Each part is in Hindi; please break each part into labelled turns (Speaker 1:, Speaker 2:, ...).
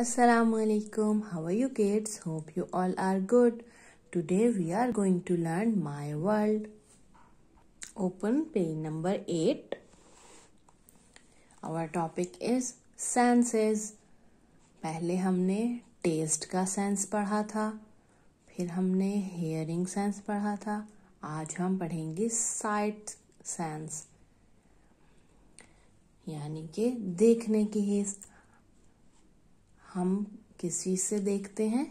Speaker 1: Assalamualaikum. How are you kids? Hope you all are good. Today we are going to learn My World. Open page number 8. Our topic is senses. पहले हमने टेस्ट का सेंस पढ़ा था, फिर हमने हेयरिंग सेंस पढ़ा था. आज हम पढ़ेंगे साइट सेंस, यानी कि देखने की हिस्स. हम किस चीज से देखते हैं?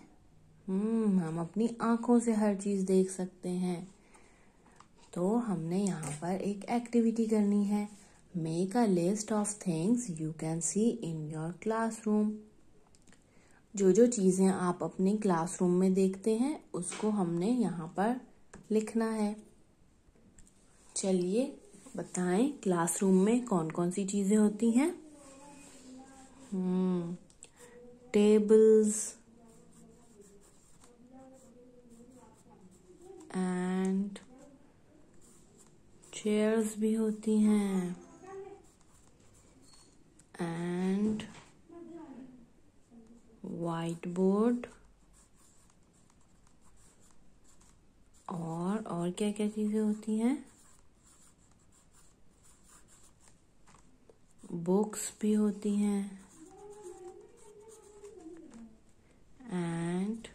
Speaker 1: हम अपनी आंखों से हर चीज देख सकते हैं. तो हमने यहाँ पर एक एक्टिविटी करनी है. Make a list of things you can see in your classroom. जो जो चीजें आप अपने क्लासरूम में देखते हैं उसको हमने यहाँ पर लिखना है. चलिए बताएं, क्लासरूम में कौन कौन सी चीजें होती हैं? टेबल्स एंड चेयर्स भी होती हैं, एंड व्हाइट बोर्ड, और क्या क्या चीजें होती हैं? बुक्स भी होती हैं, एंड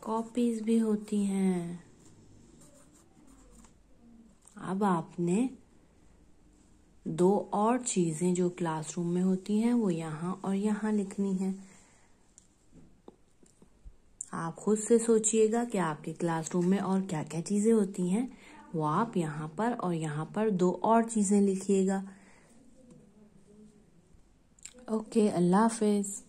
Speaker 1: कॉपीज भी होती हैं. अब आपने दो और चीजें जो क्लासरूम में होती हैं वो यहाँ और यहाँ लिखनी है. आप खुद से सोचिएगा कि आपके क्लासरूम में और क्या क्या चीजें होती हैं. वो आप यहाँ पर और यहाँ पर दो और चीजें लिखिएगा. ओके, अल्लाह हाफिज.